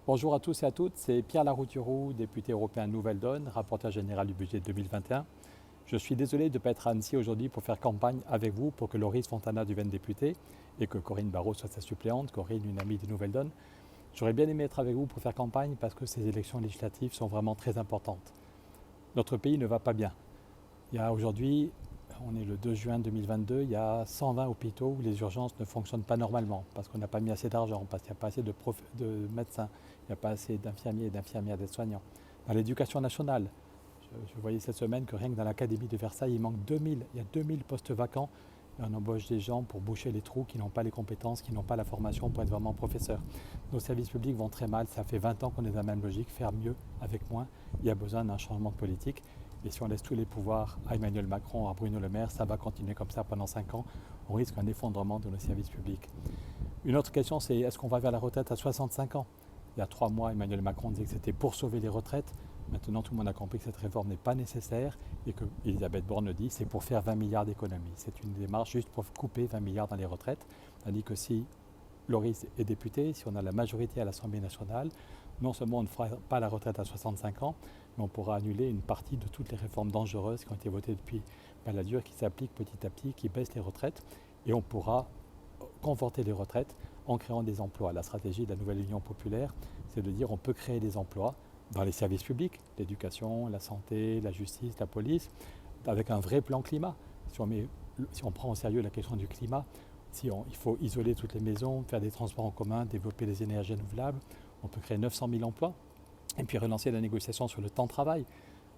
Bonjour à tous et à toutes, c'est Pierre Larouturou, député européen Nouvelle Donne, rapporteur général du budget 2021. Je suis désolé de ne pas être à Annecy aujourd'hui pour faire campagne avec vous pour que Loris Fontana devienne député et que Corinne Barraud soit sa suppléante, Corinne, une amie de Nouvelle Donne. J'aurais bien aimé être avec vous pour faire campagne parce que ces élections législatives sont vraiment très importantes. Notre pays ne va pas bien. Il y a aujourd'hui, on est le 2 juin 2022, il y a 120 hôpitaux où les urgences ne fonctionnent pas normalement parce qu'on n'a pas mis assez d'argent, parce qu'il n'y a pas assez de médecins, il n'y a pas assez d'infirmiers et d'infirmières, d'aides-soignants. Dans l'éducation nationale, je voyais cette semaine que rien que dans l'Académie de Versailles, il manque 2000, il y a 2000 postes vacants et on embauche des gens pour boucher les trous qui n'ont pas les compétences, qui n'ont pas la formation pour être vraiment professeurs. Nos services publics vont très mal, ça fait 20 ans qu'on est dans la même logique, faire mieux avec moins, il y a besoin d'un changement de politique. Et si on laisse tous les pouvoirs à Emmanuel Macron, à Bruno Le Maire, ça va continuer comme ça pendant 5 ans. On risque un effondrement de nos services publics. Une autre question, c'est est-ce qu'on va vers la retraite à 65 ans? Il y a 3 mois, Emmanuel Macron disait que c'était pour sauver les retraites. Maintenant, tout le monde a compris que cette réforme n'est pas nécessaire et que Elisabeth Borne dit que c'est pour faire 20 milliards d'économies. C'est une démarche juste pour couper 20 milliards dans les retraites. Tandis que si Loris est député, si on a la majorité à l'Assemblée nationale, non seulement on ne fera pas la retraite à 65 ans, mais on pourra annuler une partie de toutes les réformes dangereuses qui ont été votées depuis Balladur, qui s'appliquent petit à petit, qui baissent les retraites, et on pourra conforter les retraites en créant des emplois. La stratégie de la nouvelle Union populaire, c'est de dire on peut créer des emplois dans les services publics, l'éducation, la santé, la justice, la police, avec un vrai plan climat. Si on prend au sérieux la question du climat, il faut isoler toutes les maisons, faire des transports en commun, développer les énergies renouvelables, on peut créer 900 000 emplois. Et puis relancer la négociation sur le temps de travail.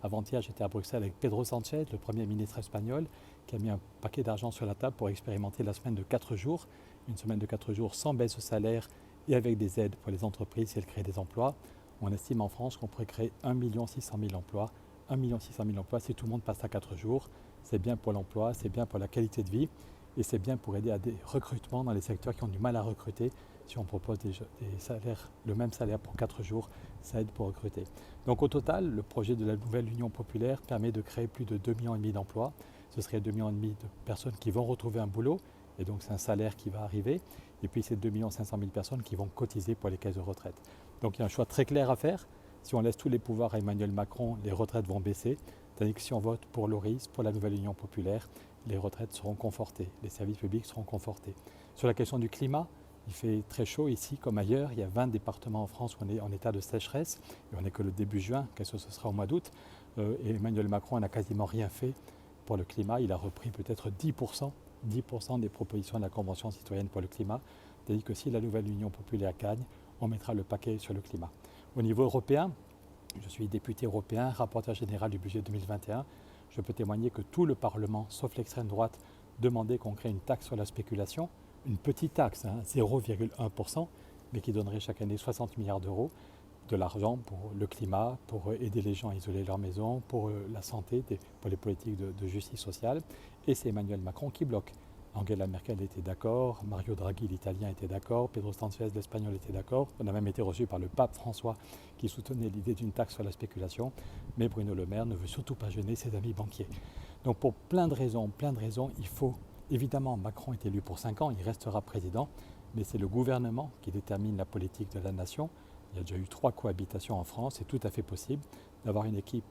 Avant-hier, j'étais à Bruxelles avec Pedro Sanchez, le Premier ministre espagnol, qui a mis un paquet d'argent sur la table pour expérimenter la semaine de 4 jours, une semaine de 4 jours sans baisse de salaire et avec des aides pour les entreprises si elles créent des emplois. On estime en France qu'on pourrait créer 1 600 000 emplois. 1 600 000 emplois si tout le monde passe à 4 jours. C'est bien pour l'emploi, c'est bien pour la qualité de vie et c'est bien pour aider à des recrutements dans les secteurs qui ont du mal à recruter. Si on propose des salaires, le même salaire pour 4 jours, ça aide pour recruter. Donc au total, le projet de la nouvelle Union populaire permet de créer plus de 2,5 millions d'emplois. Ce serait 2,5 millions de personnes qui vont retrouver un boulot, et donc c'est un salaire qui va arriver. Et puis c'est 2,5 millions de personnes qui vont cotiser pour les caisses de retraite. Donc il y a un choix très clair à faire. Si on laisse tous les pouvoirs à Emmanuel Macron, les retraites vont baisser. Tandis que si on vote pour Loris, pour la nouvelle Union populaire, les retraites seront confortées, les services publics seront confortés. Sur la question du climat, il fait très chaud ici comme ailleurs. Il y a 20 départements en France où on est en état de sécheresse. Et on n'est que le début juin, qu'est-ce que ce sera au mois d'août. Et Emmanuel Macron n'a quasiment rien fait pour le climat. Il a repris peut-être 10% des propositions de la Convention citoyenne pour le climat. C'est-à-dire que si la nouvelle Union populaire gagne, on mettra le paquet sur le climat. Au niveau européen, je suis député européen, rapporteur général du budget 2021. Je peux témoigner que tout le Parlement, sauf l'extrême droite, demandait qu'on crée une taxe sur la spéculation. Une petite taxe, 0,1%, mais qui donnerait chaque année 60 milliards d'euros, de l'argent pour le climat, pour aider les gens à isoler leur maison, pour la santé, pour les politiques de justice sociale. Et c'est Emmanuel Macron qui bloque. Angela Merkel était d'accord, Mario Draghi l'italien était d'accord, Pedro Sanchez l'espagnol était d'accord. On a même été reçu par le pape François qui soutenait l'idée d'une taxe sur la spéculation. Mais Bruno Le Maire ne veut surtout pas gêner ses amis banquiers. Donc pour plein de raisons, il faut... Évidemment, Macron est élu pour 5 ans, il restera président, mais c'est le gouvernement qui détermine la politique de la nation. Il y a déjà eu 3 cohabitations en France, c'est tout à fait possible d'avoir une équipe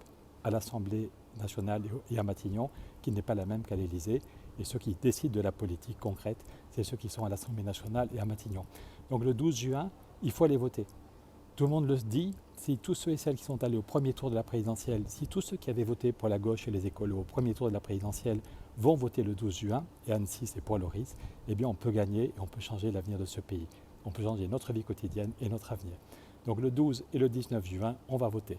à l'Assemblée nationale et à Matignon qui n'est pas la même qu'à l'Élysée. Et ceux qui décident de la politique concrète, c'est ceux qui sont à l'Assemblée nationale et à Matignon. Donc le 12 juin, il faut aller voter. Tout le monde le dit, si tous ceux et celles qui sont allés au premier tour de la présidentielle, si tous ceux qui avaient voté pour la gauche et les écolos au premier tour de la présidentielle vont voter le 12 juin, et Annecy c'est pour Loris, eh bien on peut gagner et on peut changer l'avenir de ce pays. On peut changer notre vie quotidienne et notre avenir. Donc le 12 et le 19 juin, on va voter.